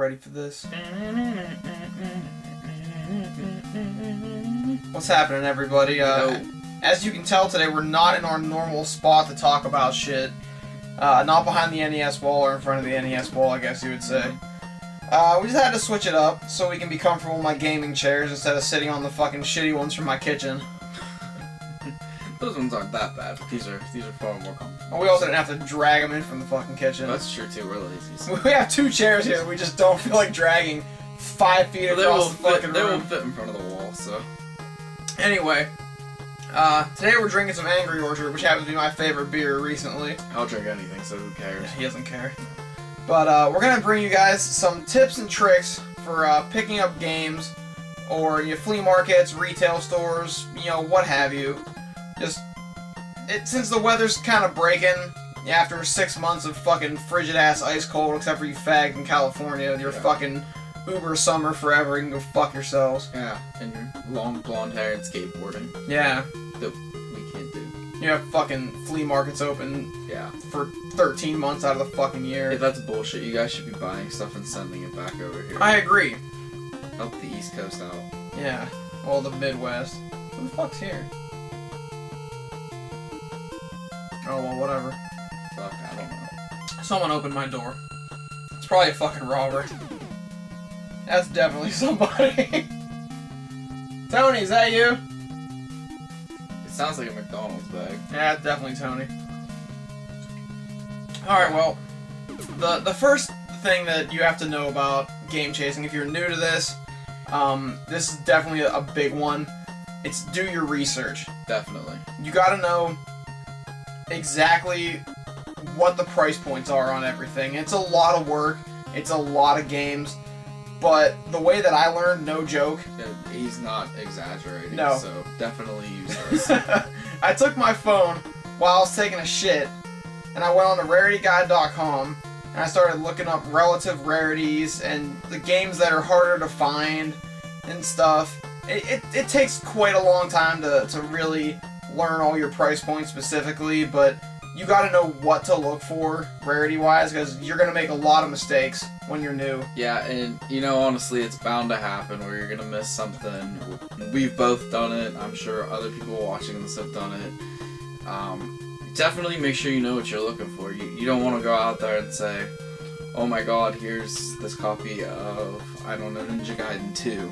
ready for this. What's happening, everybody? As you can tell today, we're not in our normal spot to talk about shit. Not behind the NES wall or in front of the NES wall, I guess you would say. We just had to switch it up so we can be comfortable in my gaming chairs instead of sitting on the fucking shitty ones from my kitchen. Those ones aren't that bad, but these are far more comfortable. Well, we also didn't have to drag them in from the fucking kitchen. That's true too, we're lazy. So. We have 2 chairs here, we just don't feel like dragging 5 feet across the fucking room. They won't fit in front of the wall, so... Anyway, today we're drinking some Angry Orchard, which happens to be my favorite beer recently. I'll drink anything, so who cares? Yeah, he doesn't care. But we're going to bring you guys some tips and tricks for picking up games, or flea markets, retail stores, what have you. Since the weather's kind of breaking after 6 months of fucking frigid-ass ice cold, except for you fags in California with your fucking Uber summer forever, you can go fuck yourselves. Yeah, and your long blonde hair and skateboarding. Yeah. That we can't do. You have fucking flea markets open for 13 months out of the fucking year. If that's bullshit, you guys should be buying stuff and sending it back over here. I agree. Help the East Coast out. Yeah. Well, the Midwest. Who the fuck's here? Oh, well, whatever. Fuck, I don't know. Someone opened my door. It's probably a fucking robber. That's definitely somebody. Tony, is that you? It sounds like a McDonald's bag. Yeah, it's definitely Tony. Alright, well, the first thing that you have to know about game chasing, if you're new to this is definitely a big one. It's do your research. Definitely. You gotta know exactly what the price points are on everything. It's a lot of work. It's a lot of games. But the way that I learned, no joke. He's not exaggerating, no. So definitely use this. I took my phone while I was taking a shit, and I went on to rarityguide.com, and I started looking up relative rarities and the games that are harder to find and stuff. It takes quite a long time to really learn all your price points specifically, but you gotta know what to look for rarity-wise, because you're gonna make a lot of mistakes when you're new. Yeah, and honestly, it's bound to happen where you're gonna miss something. We've both done it. I'm sure other people watching this have done it. Definitely make sure you know what you're looking for. You don't want to go out there and say, oh my god, here's this copy of, I don't know, Ninja Gaiden 2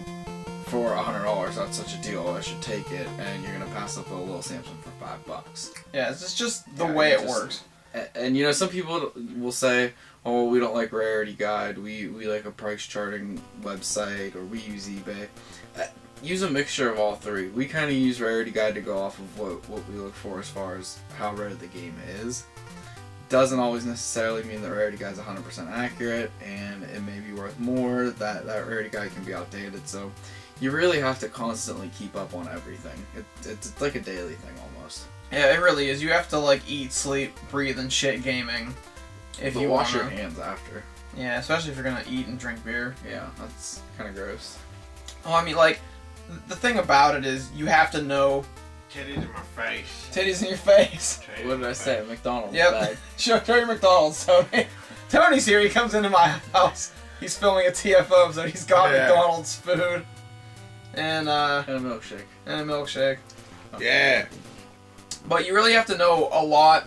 for $100. That's such a deal, I should take it. And you're gonna pass up a little Samsung for $5. Yeah, it's just the way it works. And some people will say, oh, we don't like Rarity Guide, we like a price charting website, or we use eBay. Use a mixture of all three. We kind of use Rarity Guide to go off of what we look for as far as how rare the game is. Doesn't always necessarily mean that Rarity Guide is 100% accurate, and it may be worth more. That Rarity Guide can be outdated, so you really have to constantly keep up on everything. It's like a daily thing almost. Yeah, it really is. You have to eat, sleep, breathe, and shit gaming. If you wash your hands after. Yeah, especially if you're gonna eat and drink beer. Yeah, that's kind of gross. Oh, I mean, the thing about it is you have to know. Titties in my face. Titties in your face. Titties What did I say? McDonald's Yep. bag. Show your McDonald's, Tony. Tony's here. He comes into my house. He's filming a TFO, so he's got McDonald's food. And a milkshake. And a milkshake. Yeah. But you really have to know a lot.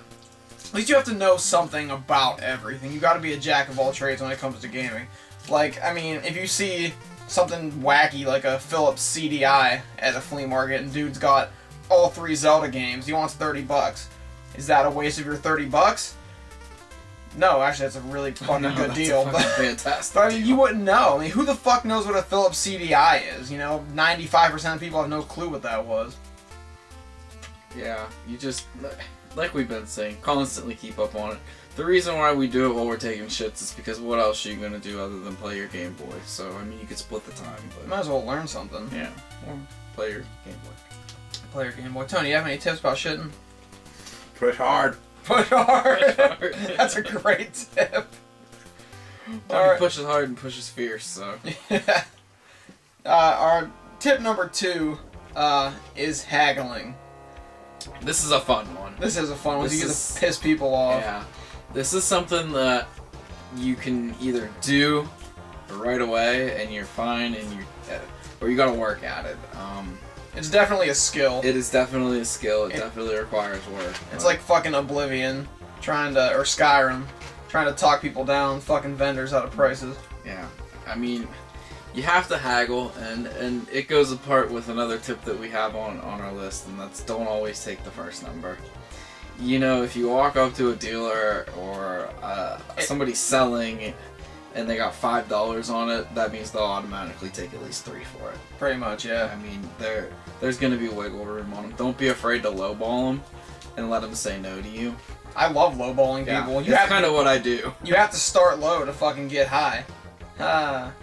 At least you have to know something about everything. You got to be a jack of all trades when it comes to gaming. I mean, if you see something wacky like a Philips CDI at a flea market and dude's got all 3 Zelda games, he wants $30. Is that a waste of your $30? No, actually, that's a really fucking good deal. But fantastic. But I mean, you wouldn't know. I mean, who the fuck knows what a Philips CDI is? 95% of people have no clue what that was. Yeah, you just, like we've been saying, constantly keep up on it. The reason why we do it while we're taking shits is because what else are you going to do other than play your Game Boy? So, I mean, you could split the time, but... Might as well learn something. Yeah, or play your Game Boy. Play your Game Boy. Tony, you have any tips about shitting? Push hard. Push hard! Push hard. That's a great tip. Tony pushes hard and pushes fierce, so... Our tip number 2 is haggling. This is a fun one. This is a fun one. You get to piss people off. Yeah. This is something that you can either do right away and you're fine, and or you gotta work at it. It's definitely a skill. It is definitely a skill. It definitely requires work. It's like fucking Oblivion, or Skyrim, trying to talk people down, fucking vendors out of prices. Yeah, I mean, you have to haggle, and it goes apart with another tip that we have on our list, and that's don't always take the first number. You know, if you walk up to a dealer or somebody selling and they got $5 on it, that means they'll automatically take at least $3 for it. Pretty much, yeah. I mean, there's going to be wiggle room on them. Don't be afraid to lowball them and let them say no to you. I love lowballing people. That's kind of what I do. You have to start low to fucking get high. Damn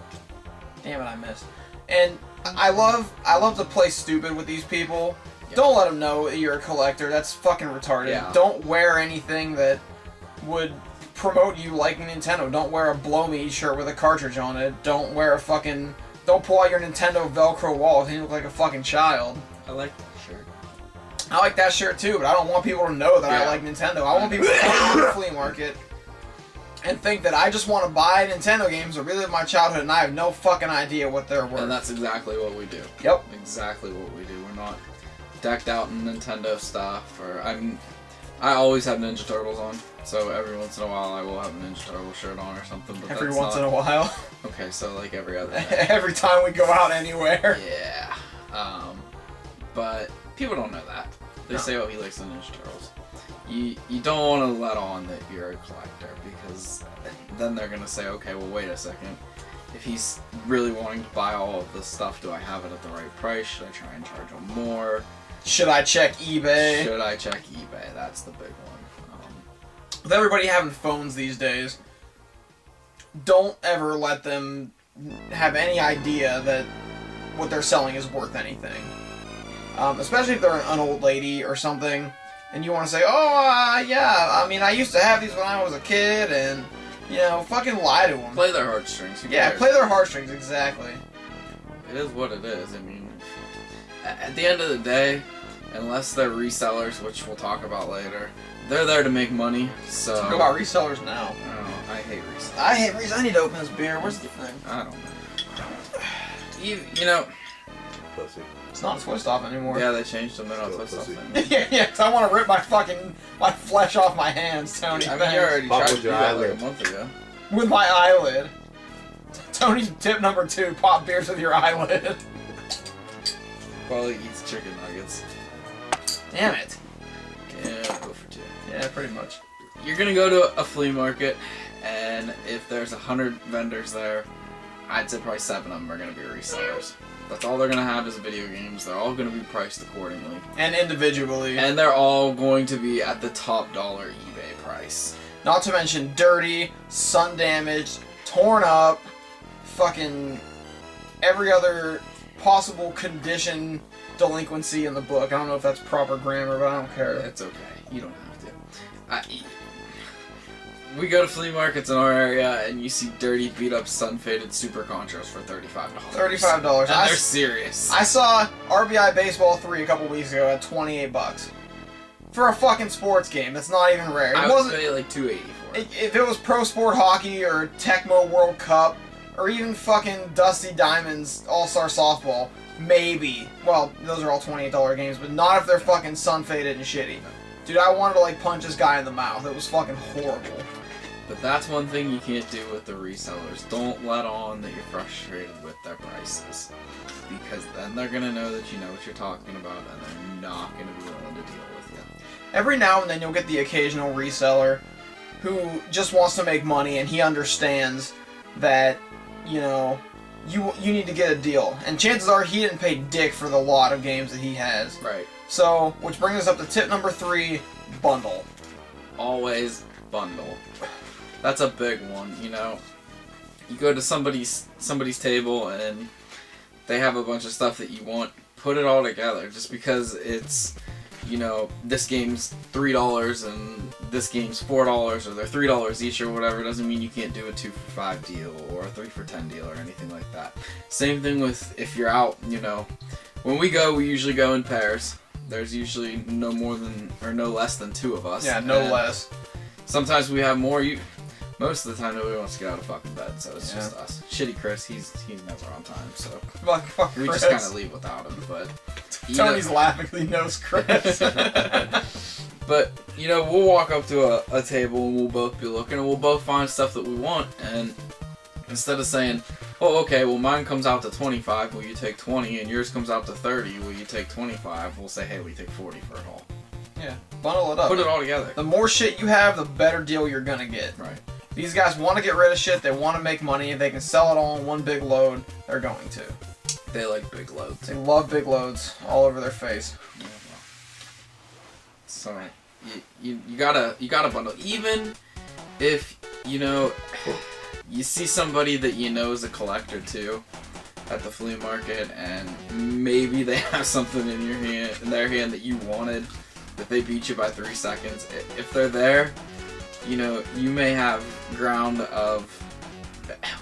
it, I missed. And I love to play stupid with these people. Yep. Don't let them know that you're a collector. That's fucking retarded. Yeah. Don't wear anything that would promote you liking Nintendo. Don't wear a Blow Me shirt with a cartridge on it. Don't pull out your Nintendo Velcro walls and you look like a fucking child. I like that shirt. I like that shirt too, but I don't want people to know that I like Nintendo. I want people to come to the flea market and think that I just want to buy Nintendo games or relive my childhood and I have no fucking idea what they're worth. And that's exactly what we do. Yep. Exactly what we do. We're not decked out in Nintendo stuff, I always have Ninja Turtles on, so every once in a while I will have a Ninja Turtle shirt on or something. But every once in a while? Okay, so like every other day. Every time we go out anywhere. Yeah. But people don't know that. They say, oh, he likes the Ninja Turtles. You don't want to let on that you're a collector, because then they're going to say, okay, well, wait a second. If he's really wanting to buy all of this stuff, do I have it at the right price? Should I try and charge him more? Should I check eBay? Should I check eBay? That's the big one. With everybody having phones these days, don't ever let them have any idea that what they're selling is worth anything. Especially if they're an old lady or something, and you want to say, oh, yeah, I mean, I used to have these when I was a kid, and, you know, fucking lie to them. Play their heartstrings. Play their heartstrings, exactly. It is what it is. I mean, at the end of the day, unless they're resellers, which we'll talk about later, they're there to make money, so... Talk about resellers now. Oh, I hate resellers. I hate resellers. I need to open this beer. Where's the thing? I don't know. You know... Pussy. It's not a twist off anymore. Yeah, they changed them. They're not twist off anymore. yeah, cause I want to rip my flesh off my hands, Tony. I mean, you already tried to do that like a month ago. With my eyelid. Tony's tip number 2, pop beers with your eyelid. Probably eats chicken nuggets. Damn it. Yeah, go for 2. Yeah, pretty much. You're gonna go to a flea market, and if there's 100 vendors there, I'd say probably 7 of them are gonna be resellers. That's all they're gonna have is video games. They're all gonna be priced accordingly. And individually. And they're all going to be at the top dollar eBay price. Not to mention dirty, sun damaged, torn up, fucking every other possible condition delinquency in the book. I don't know if that's proper grammar, but I don't care. It's okay. You don't have to. We go to flea markets in our area, and you see dirty, beat-up, sun-faded Super Contras for $35. $35. And they're serious. I saw RBI Baseball 3 a couple weeks ago at $28. For a fucking sports game, that's not even rare. I would pay like $280 for it. If it was Pro Sport Hockey or Tecmo World Cup, or even fucking Dusty Diamonds All-Star Softball, maybe. Well, those are all $28 games, but not if they're fucking sun-faded and shitty. Dude, I wanted to like punch this guy in the mouth. It was fucking horrible. But that's one thing you can't do with the resellers. Don't let on that you're frustrated with their prices. Because then they're going to know that you know what you're talking about, and they're not going to be willing to deal with you. Every now and then you'll get the occasional reseller who just wants to make money, and he understands that, you know, you need to get a deal. And chances are he didn't pay dick for the lot of games that he has. Right. So, which brings us up to tip number 3, bundle. Always bundle. That's a big one, you know. You go to somebody's table and they have a bunch of stuff that you want. Put it all together. Just because it's, you know, this game's $3 and this game's $4 or they're $3 each or whatever doesn't mean you can't do a 2 for $5 deal or a 3 for $10 deal or anything like that. Same thing with if you're out, you know. When we go, we usually go in pairs. There's usually no more than, or no less than 2 of us. Yeah, no less. Sometimes we have more. Most of the time, nobody wants to get out of fucking bed, so it's just us. Shitty Chris, he's never on time, so Fuck we Chris. just kind of leave without him. But Tony's laughing because he knows Chris. But we'll walk up to a table and we'll both be looking, and we'll both find stuff that we want. And instead of saying, "Oh, okay, well mine comes out to 25, will you take 20? And yours comes out to 30, will you take 25?" We'll say, "Hey, we take 40 for it all." Yeah, bundle it up. Put it all together. The more shit you have, the better deal you're gonna get. Right. These guys want to get rid of shit. They want to make money. If they can sell it all in one big load, they're going to. They like big loads. They love big loads all over their face. Yeah, well. So you gotta bundle. Even if you see somebody that is a collector too at the flea market, and maybe they have something in their hand that you wanted, that they beat you by 3 seconds. If they're there, you may have ground of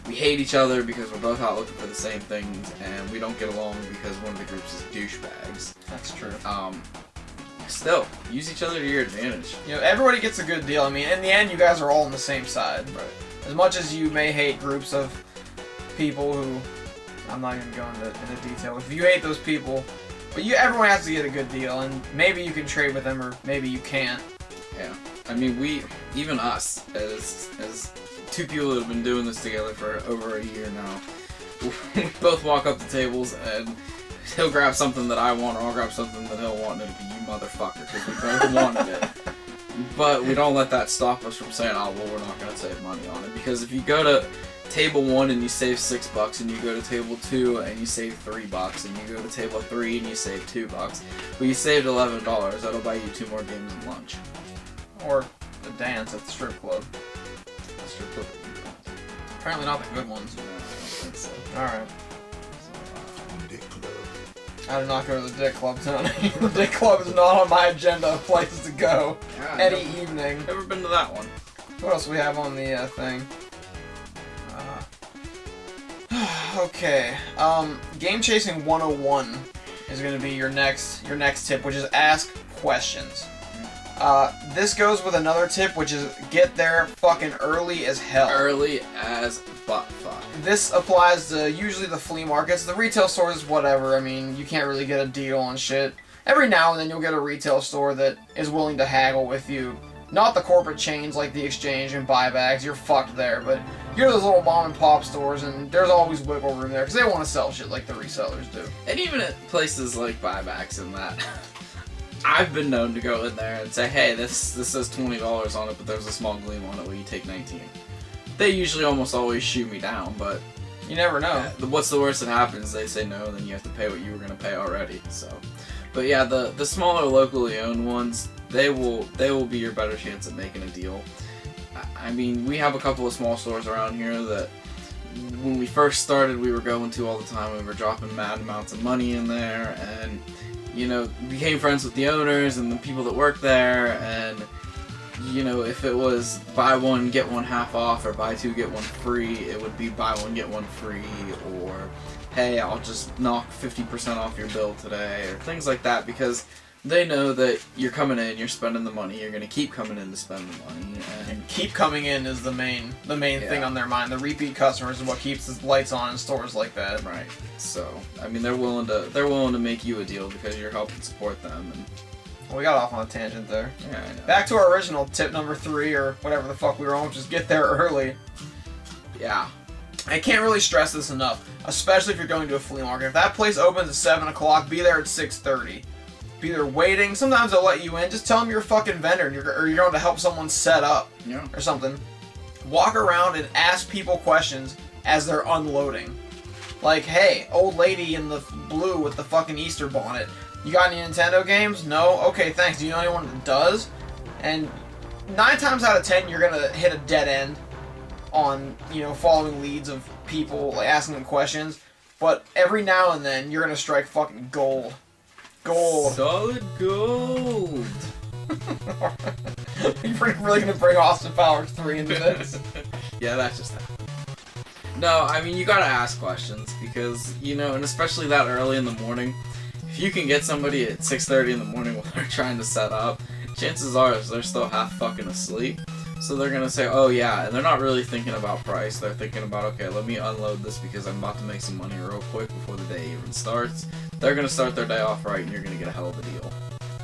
we hate each other because we're both out looking for the same things, and we don't get along because one of the groups is douchebags. That's true. Still, use each other to your advantage. Everybody gets a good deal. I mean, in the end, you guys are all on the same side. Right. As much as you may hate groups of people who, I'm not even going into detail. If you hate those people, but everyone has to get a good deal, and maybe you can trade with them, or maybe you can't. Yeah. I mean, even us, as two people that have been doing this together for over a year now, we both walk up to tables and he'll grab something that I want, or I'll grab something that he'll want, and it'll be you motherfucker, because we both wanted it. But we don't let that stop us from saying, "Oh, well, we're not going to save money on it." Because if you go to table 1 and you save $6, and you go to table 2 and you save $3, and you go to table 3 and you save $2, well, you saved $11. That'll buy you 2 more games and lunch. Or the dance at the strip club. Strip club. Apparently not the good ones. No, I don't think so. Alright. Dick club. I did not go to the Dick Club, Tony. The Dick Club is not on my agenda of places to go Yeah, any evening. Never been to that one. What else we have on the thing? Okay. Game Chasing 101 is going to be your next tip, which is ask questions. This goes with another tip, which is get there fucking early as hell. Early as butt fuck. This applies to usually the flea markets, the retail stores, whatever. I mean, you can't really get a deal on shit. Every now and then you'll get a retail store that is willing to haggle with you. Not the corporate chains like the Exchange and Buybacks, you're fucked there, but you're those little mom and pop stores, and there's always wiggle room there, because they want to sell shit like the resellers do. And even at places like Buybacks and that, I've been known to go in there and say, "Hey, this says $20 on it, but there's a small gleam on it, will you take 19?" They usually almost always shoot me down, but you never know. What's the worst that happens? They say no, and then you have to pay what you were going to pay already. So, but yeah, the smaller locally owned ones, they will be your better chance at making a deal. I mean, we have a couple of small stores around here that when we first started, we were going to all the time. We were dropping mad amounts of money in there, and became friends with the owners and the people that work there. And if it was buy one get one half off, or buy 2 get 1 free, it would be buy 1 get 1 free, or hey, I'll just knock 50% off your bill today, or things like that, because they know that you're coming in, you're spending the money, you're going to keep coming in to spend the money. And keep coming in is the main thing on their mind. The repeat customers is what keeps the lights on in stores like that. Right. So, I mean, they're willing to make you a deal because you're helping support them. And Well, we got off on a tangent there. yeah, I know. Back to our original tip number 3, or whatever the fuck we were on, which is get there early. Yeah. I can't really stress this enough, especially if you're going to a flea market. If that place opens at 7 o'clock, be there at 6:30. Be there waiting. Sometimes they'll let you in. Just tell them you're a fucking vendor, and you're going to help someone set up Yeah. or something. Walk around and ask people questions as they're unloading. Like, hey, old lady in the blue with the fucking Easter bonnet, you got any Nintendo games? No? Okay, thanks. Do you know anyone that does? And 9 times out of 10, you're going to hit a dead end on, following leads of people, like, asking them questions. But every now and then, you're going to strike fucking gold. Gold. Solid gold. You're really going to bring Austin Powers 3 into this? Yeah, that's just that. No, I mean, you gotta ask questions, because, and especially that early in the morning, if you can get somebody at 6:30 in the morning while they're trying to set up, chances are they're still half fucking asleep. So they're gonna say, oh yeah, and they're not really thinking about price. They're thinking about, okay, let me unload this because I'm about to make some money real quick before the day even starts. They're gonna start their day off right, and you're gonna get a hell of a deal.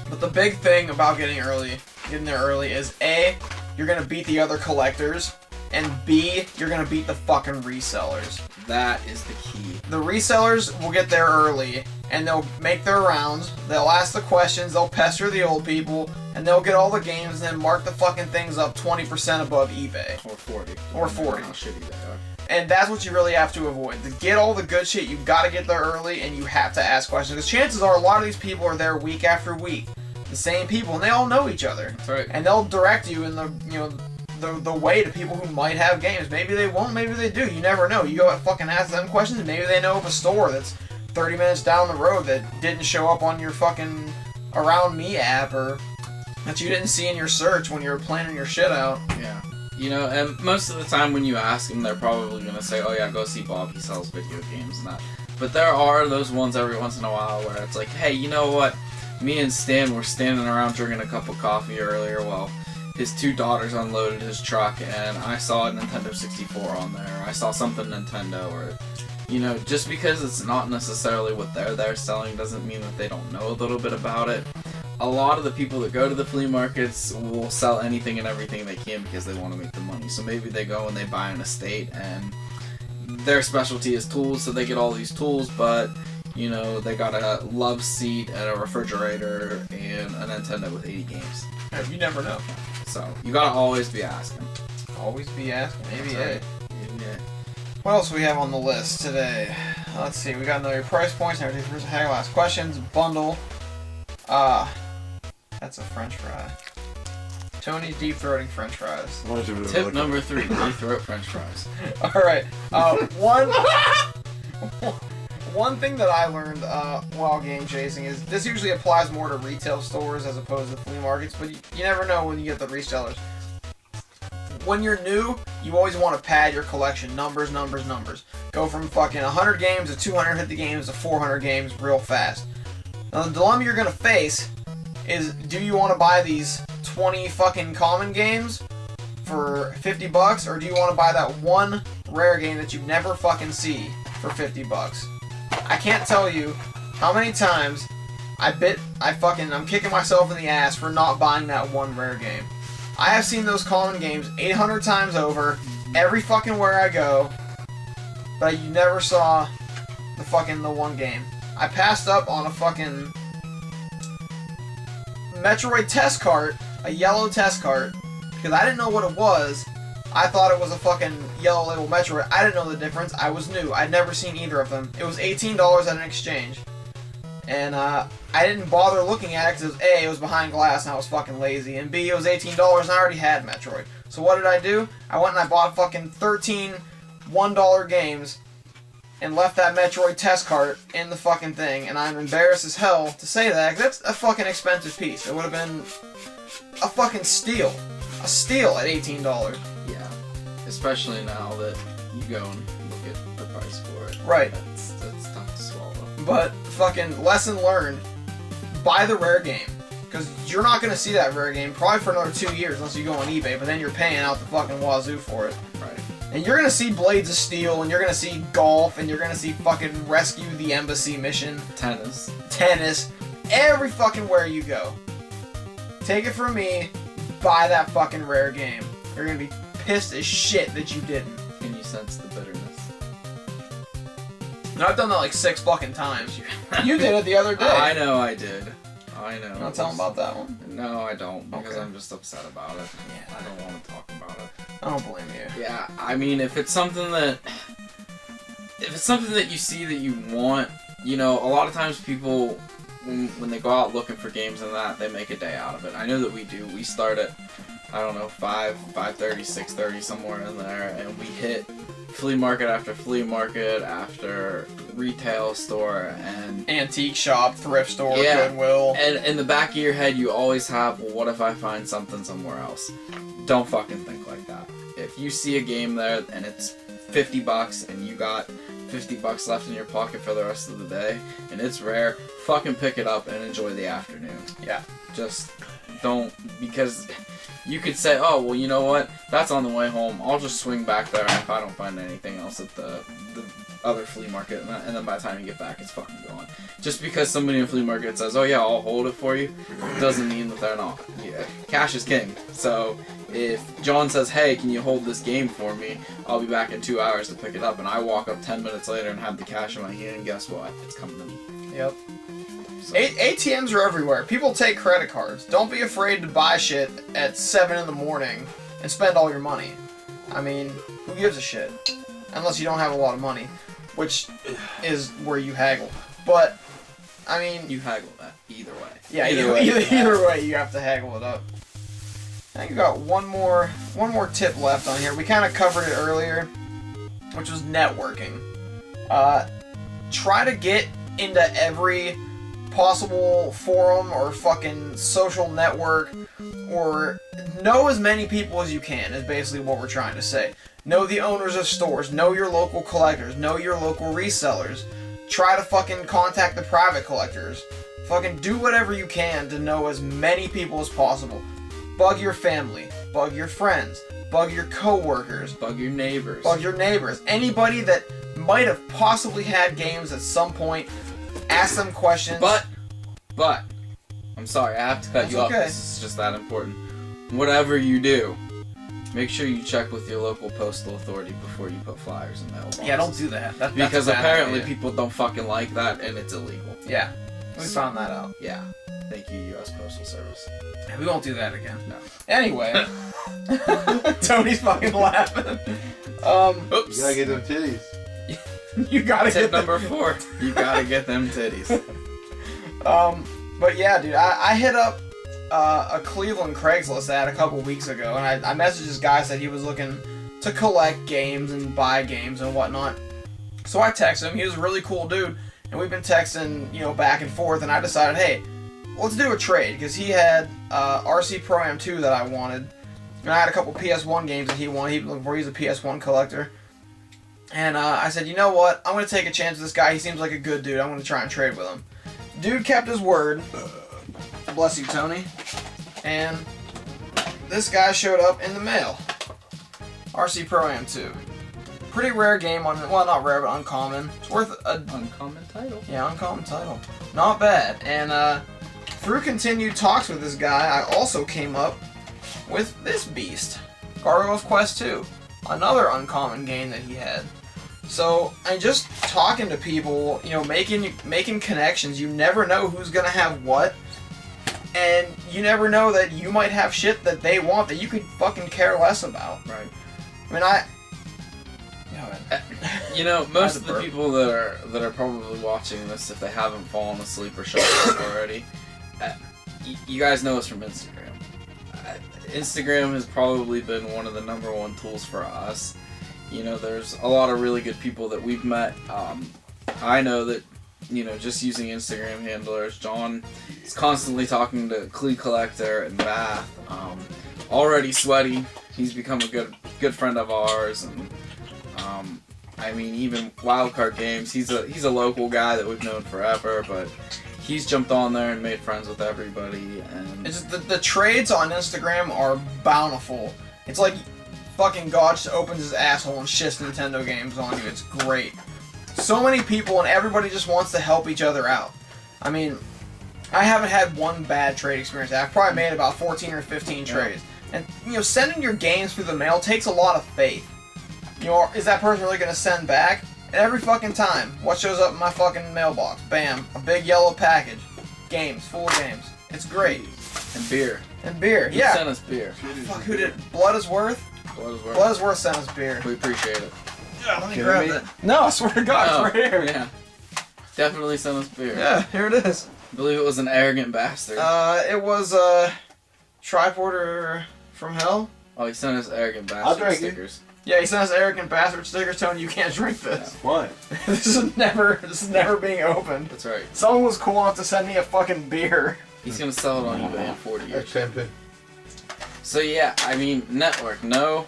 But the big thing about getting there early is A, you're gonna beat the other collectors, and B, you're gonna beat the fucking resellers. That is the key. The resellers will get there early, and they'll make their rounds, they'll ask the questions, they'll pester the old people, and they'll get all the games and then mark the fucking things up 20% above eBay. Or 40. Or 40. How shitty they are. And that's what you really have to avoid. To get all the good shit, you've got to get there early, and you have to ask questions. Because chances are a lot of these people are there week after week. The same people, and they all know each other. That's right. And they'll direct you in the way to people who might have games. Maybe they won't, maybe they do. You never know. You go and fucking ask them questions, and maybe they know of a store that's 30 minutes down the road that didn't show up on your fucking Around Me app, or that you didn't see in your search when you were planning your shit out. Yeah. You know, and most of the time when you ask them, they're probably going to say, oh yeah, go see Bob, he sells video games and that. But there are those ones every once in a while where it's like, hey, you know what? Me and Stan were standing around drinking a cup of coffee earlier while his two daughters unloaded his truck, and I saw a Nintendo 64 on there. I saw something Nintendo, or, you know, just because it's not necessarily what they're selling doesn't mean that they don't know a little bit about it. A lot of the people that go to the flea markets will sell anything and everything they can because they want to make the money. So maybe they go and they buy an estate, and their specialty is tools, so they get all these tools, but, you know, they got a love seat and a refrigerator and a Nintendo with 80 games. You never know. So, you gotta always be asking. Always be asking. Maybe That's A. right. Yeah. What else do we have on the list today? Let's see. We got another price points and everything. Hey, last questions. Bundle. That's a French fry. Tony's deep throating French fries. Tip number 3, deep throat French fries. Alright. One thing that I learned while game chasing is this usually applies more to retail stores as opposed to flea markets, but you never know when you get the resellers. When you're new, you always want to pad your collection. Numbers. Go from fucking 100 games to 250 games to 400 games real fast. Now the dilemma you're going to face is, do you want to buy these 20 fucking common games for $50, or do you want to buy that one rare game that you never fucking see for $50? I can't tell you how many times I'm kicking myself in the ass for not buying that one rare game. I have seen those common games 800 times over, every fucking where I go, but you never saw the one game. I passed up on a fucking Metroid test cart, a yellow test cart, because I didn't know what it was. I thought it was a fucking yellow label Metroid. I didn't know the difference. I was new. I'd never seen either of them. It was $18 at an exchange. And I didn't bother looking at it because A, it was behind glass and I was fucking lazy, and B, it was $18 and I already had Metroid. So what did I do? I went and I bought fucking 13 $1 games and left that Metroid test cart in the fucking thing, and I'm embarrassed as hell to say that, 'cause that's a fucking expensive piece. It would have been a fucking steal. A steal at $18. Yeah. Especially now that you go and look at the price for it. Right. That's tough to swallow. But fucking lesson learned, buy the rare game. Because you're not going to see that rare game probably for another 2 years unless you go on eBay, but then you're paying out the fucking wazoo for it. Right. And you're going to see Blades of Steel, and you're going to see Golf, and you're going to see fucking Rescue the Embassy mission. Tennis. Every fucking where you go. Take it from me, buy that fucking rare game. You're going to be pissed as shit that you didn't. Can you sense the bitterness? And I've done that like 6 fucking times. You did it the other day. I know I did. I know. Not telling about that one? No, I don't, because Okay. I'm just upset about it. Yeah. I don't want to talk about it. I don't blame you. Yeah, I mean, if it's something that you see that you want, you know, a lot of times people, when they go out looking for games and that, they make a day out of it. I know that we do. We start at, I don't know, 5:30, 6:30, somewhere in there, and we hit flea market after retail store and Antique shop, thrift store, Yeah. Goodwill. And in the back of your head, you always have, well, what if I find something somewhere else? Don't fucking think like that. If you see a game there and it's $50 and you got $50 left in your pocket for the rest of the day and it's rare, fucking pick it up and enjoy the afternoon. Yeah. Just don't, because you could say, oh, well, you know what? That's on the way home. I'll just swing back there if I don't find anything else at the other flea market, and then by the time you get back, it's fucking gone. Just because somebody in a flea market says, oh yeah, I'll hold it for you, doesn't mean that they're not. Yeah, cash is king. So if John says, hey, can you hold this game for me? I'll be back in 2 hours to pick it up, and I walk up 10 minutes later and have the cash in my hand, and guess what? It's coming to me. Yep. So. ATMs are everywhere. People take credit cards. Don't be afraid to buy shit at 7 in the morning and spend all your money. I mean, who gives a shit? Unless you don't have a lot of money, which is where you haggle. But, I mean... You haggle that, either way. Yeah, either way you have to haggle it up. I think we got one more tip left on here. We kind of covered it earlier, which was networking. Try to get into every possible forum or fucking social network, or know as many people as you can, is basically what we're trying to say. Know the owners of stores, know your local collectors, know your local resellers. Try to fucking contact the private collectors. Fucking do whatever you can to know as many people as possible. Bug your family, bug your friends, bug your coworkers, bug your neighbors. Bug your neighbors. Anybody that might have possibly had games at some point, ask them questions. But, I'm sorry, I have to cut you off. This is just that important. Whatever you do, make sure you check with your local postal authority before you put flyers in mailboxes. Yeah, don't do that. Because apparently people don't fucking like that, and it's illegal. Yeah, we found that out. Yeah. Thank you, U.S. Postal Service. We won't do that again. No. Anyway. Tony's fucking laughing. Oops. You gotta get them titties. You gotta Tip get number 4. You gotta get them titties. But yeah, dude, I hit up a Cleveland Craigslist ad a couple weeks ago, and I messaged this guy, said he was looking to collect games and buy games and whatnot. So I texted him. He was a really cool dude, and we've been texting, you know, back and forth, and I decided, hey, let's do a trade, because he had RC Pro Am 2 that I wanted, and I had a couple PS1 games that he wanted. He was looking for. He's a PS1 collector. And I said, you know what? I'm going to take a chance with this guy. He seems like a good dude. I'm going to try and trade with him. Dude kept his word. Bless you, Tony. And this guy showed up in the mail. RC Pro Am 2. Pretty rare game on, well, not rare, but uncommon. It's worth a... Uncommon title. Yeah, uncommon title. Not bad. And through continued talks with this guy, I also came up with this beast. Gargoyle's Quest 2. Another uncommon game that he had. So, and just talking to people, you know, making connections, you never know who's gonna have what, and you never know that you might have shit that they want that you could fucking care less about. Right. I mean, you know, most of the people that are probably watching this, if they haven't fallen asleep or shut up already, you guys know us from Instagram. Instagram has probably been one of the #1 tools for us. You know, there's a lot of really good people that we've met. I know that, you know, just using Instagram handlers, John is constantly talking to Clee Collector and Bath. Already Sweaty, he's become a good friend of ours, and I mean, even Wildcard Games, he's a local guy that we've known forever, but he's jumped on there and made friends with everybody. And it's just the trades on Instagram are bountiful. It's like fucking God just opens his asshole and shits Nintendo games on you. It's great. So many people and everybody just wants to help each other out. I mean, I haven't had one bad trade experience. I've probably made about 14 or 15 trades. And, you know, sending your games through the mail takes a lot of faith. You know, is that person really going to send back? And every fucking time, what shows up in my fucking mailbox? Bam, a big yellow package. Games, full of games. It's great. And beer. And beer, He yeah. sent us beer. Fuck, who did? Blood is Worth? Blood is Worth sent us beer. We appreciate it. Yeah, let me grab that. No, I swear to God, it's right here. Yeah. Definitely sent us beer. Yeah, here it is. I believe it was an arrogant bastard. It was, Triporter from Hell. Oh, he sent us arrogant I'll bastard drink stickers. Yeah, he sent us arrogant bastard stickers telling you can't drink this. Why? This is never being opened. That's right. Someone was cool enough to send me a fucking beer. He's gonna sell it on eBay in 40 years. That's pimping. So yeah, I mean, network. Know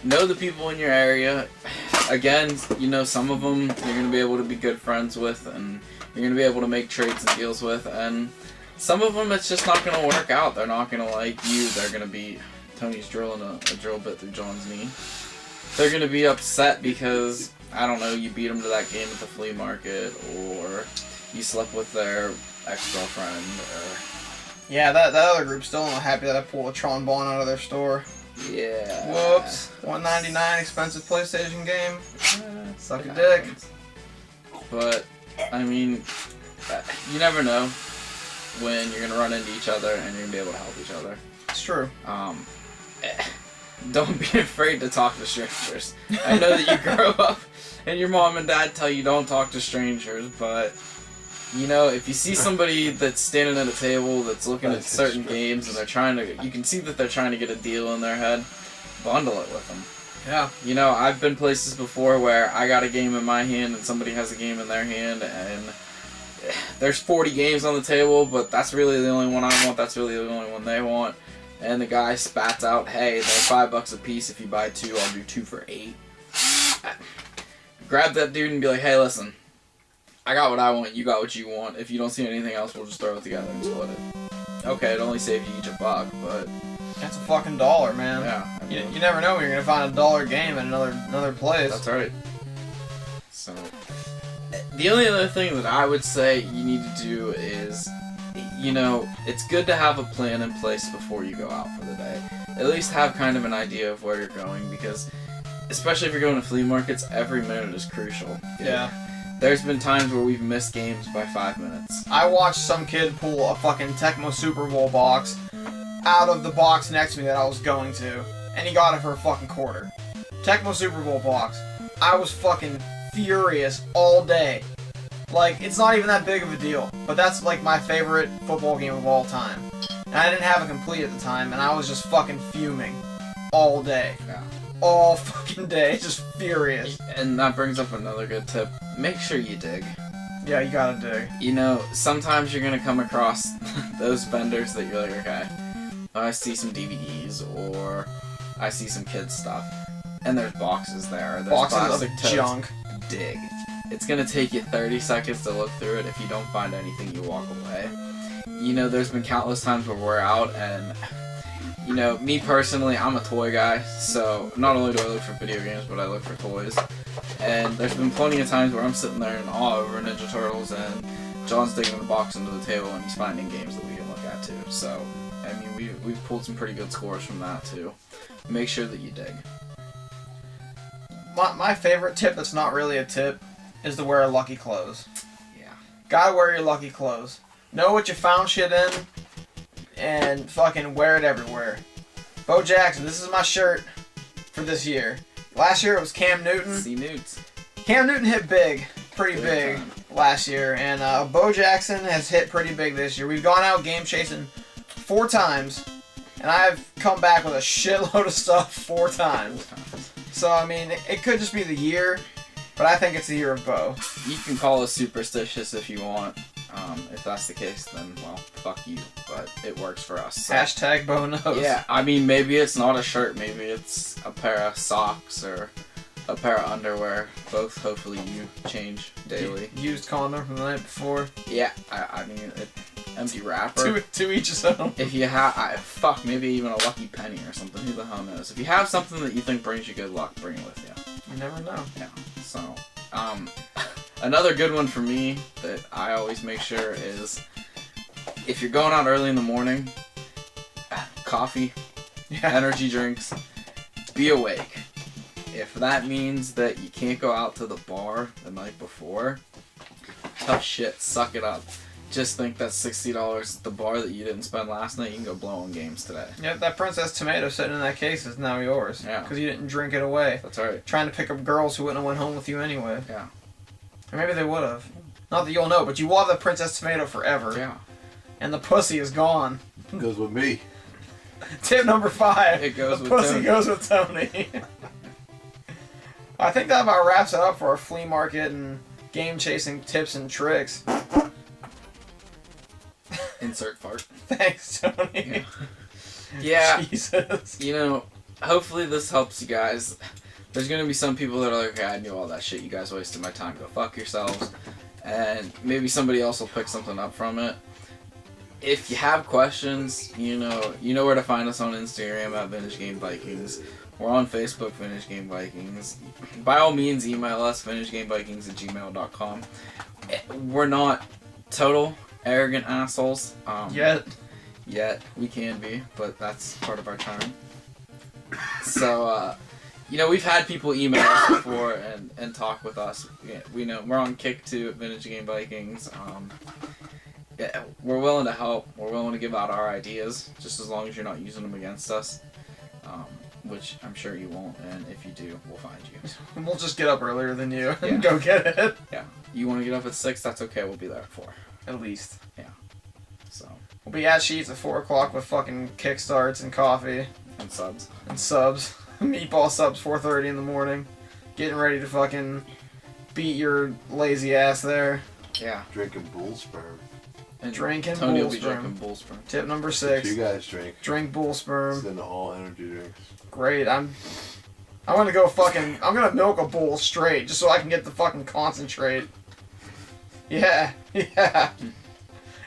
the people in your area. Again, you know, some of them you're gonna be able to be good friends with, and you're gonna be able to make trades and deals with, and some of them it's just not gonna work out. They're not gonna like you. They're gonna be Tony's drilling a drill bit through John's knee. They're gonna be upset because I don't know, you beat them to that game at the flea market, or you slept with their ex-girlfriend, or Yeah, that other group's still not happy that I pulled a trombone out of their store. yeah. Whoops. $199 expensive PlayStation game. Suck a dick. But I mean, you never know when you're gonna run into each other and you're gonna be able to help each other. It's true. Don't be afraid to talk to strangers. I know that you grow up and your mom and dad tell you don't talk to strangers, but you know, if you see somebody that's standing at a table that's looking at certain games and they're trying to, you can see that they're trying to get a deal in their head, bundle it with them. Yeah. You know, I've been places before where I got a game in my hand and somebody has a game in their hand, and there's 40 games on the table, but that's really the only one I want, that's really the only one they want. And the guy spats out, hey, they're $5 a piece. If you buy 2, I'll do 2 for $8. Grab that dude and be like, hey, listen, I got what I want, you got what you want. If you don't see anything else, we'll just throw it together and split it. Okay, it only saved you each $1, but That's a fucking dollar, man. yeah, I mean, You never know when you're gonna find a $1 game at another place. that's right. So, the only other thing that I would say you need to do is, you know, it's good to have a plan in place before you go out for the day. At least have kind of an idea of where you're going, because especially if you're going to flea markets, every minute is crucial. Yeah. There's been times where we've missed games by 5 minutes. I watched some kid pull a fucking Tecmo Super Bowl box out of the box next to me that I was going to, and he got it for a fucking quarter. Tecmo Super Bowl box. I was fucking furious all day. Like, it's not even that big of a deal, but that's like my favorite football game of all time. And I didn't have it complete at the time, and I was just fucking fuming all day. Yeah. All fucking day, just furious. And that brings up another good tip. Make sure you dig. Yeah, you gotta dig. You know, sometimes you're gonna come across those vendors that you're like, okay, I see some DVDs, or I see some kids stuff, and there's boxes there. There's Boxes plastic of totes. junk. Dig. It's gonna take you 30 seconds to look through it. If you don't find anything, you walk away. You know, there's been countless times where we're out, and you know, me personally, I'm a toy guy, so not only do I look for video games, but I look for toys. And there's been plenty of times where I'm sitting there in awe over Ninja Turtles, and John's digging the box into the table, and he's finding games that we can look at too. So, I mean, we've pulled some pretty good scores from that too. Make sure that you dig. My favorite tip that's not really a tip is to wear lucky clothes. Yeah. Gotta wear your lucky clothes. Know what you found shit in, and fucking wear it everywhere. Bo Jackson, this is my shirt for this year. Last year it was Cam Newton. See Newts. Cam Newton hit big, pretty Big big time. last year, and Bo Jackson has hit pretty big this year. We've gone out game chasing 4 times, and I've come back with a shitload of stuff 4 times. So, I mean, it could just be the year, but I think it's the year of Bo. You can call us superstitious if you want. If that's the case, then, well, fuck you. But it works for us. So. Hashtag Bo knows. Yeah, I mean, maybe it's not a shirt. Maybe it's a pair of socks or a pair of underwear. Both, hopefully, you change daily. Used condom from the night before. Yeah, I mean, empty wrapper. To each his own. If you have, fuck, maybe even a lucky penny or something. Who the hell knows? If you have something that you think brings you good luck, bring it with you. You never know. Yeah. So, another good one for me that I always make sure is if you're going out early in the morning, coffee, Yeah. energy drinks, be awake. If that means that you can't go out to the bar the night before, tough shit, suck it up. Just think that $60 at the bar that you didn't spend last night, you can go blow on games today. Yeah, that Princess Tomato sitting in that case is now yours. Yeah. Because you didn't drink it away. That's right. Trying to pick up girls who wouldn't have went home with you anyway. Yeah. Or maybe they would have. Not that you'll know, but you will have the Princess Tomato forever. Yeah. And the pussy is gone. Goes with me. Tip number 5. It goes the with pussy Tony. goes with Tony. I think that about wraps it up for our flea market and game chasing tips and tricks. Insert fart. Thanks, Tony. Yeah. Jesus. You know, hopefully this helps you guys. There's gonna be some people that are like, okay, I knew all that shit. You guys wasted my time. Go fuck yourselves. And maybe somebody else will pick something up from it. if you have questions, you know where to find us on Instagram at Vintage Game Vikings. We're on Facebook, Vintage Game Vikings. By all means, email us, vintagegamevikings@gmail.com. We're not total arrogant assholes. Yet. We can be, but that's part of our charm. So, we've had people email us before and talk with us. Yeah, we know we're on Kick too at Vintage Game Vikings. Yeah, we're willing to help. We're willing to give out our ideas, just as long as you're not using them against us. Which I'm sure you won't, and if you do, we'll find you. We'll just get up earlier than you and go get it. Yeah. You want to get up at 6? That's okay. We'll be there at 4. At least. Yeah. So. We'll be at Sheets at 4 o'clock with fucking kickstarts and coffee. And subs. And subs. Meatball subs 4:30 in the morning. Getting ready to fucking beat your lazy ass there. Yeah. Drinking bull sperm. And drinking Tony bull will be sperm. drinking bull sperm. Tip number What 6. you guys drink? Drink bull sperm. Send all energy drinks. Great. I'm gonna milk a bull straight just so I can get the fucking concentrate. Yeah.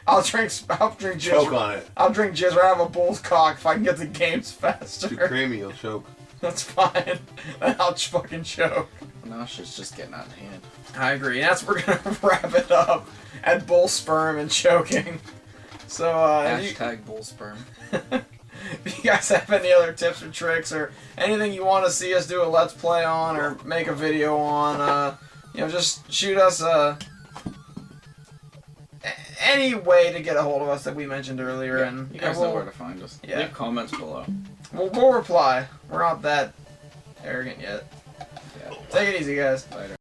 I'll drink jizz. Choke on it. I'll drink jizz right out of a bull's cock if I can get the games faster. Too creamy, you'll choke. That's fine. Then I'll fucking choke. Now shit's just getting out of hand. I agree. And we're gonna wrap it up at bull sperm and choking. So Hashtag bull sperm. if you guys have any other tips or tricks or anything you want to see us do a let's play on or make a video on, just shoot us any way to get a hold of us that we mentioned earlier, Yeah, and you guys know where to find us. Yeah. Leave comments below. We'll reply. We're not that arrogant yet. Yeah. Take it easy, guys. Later.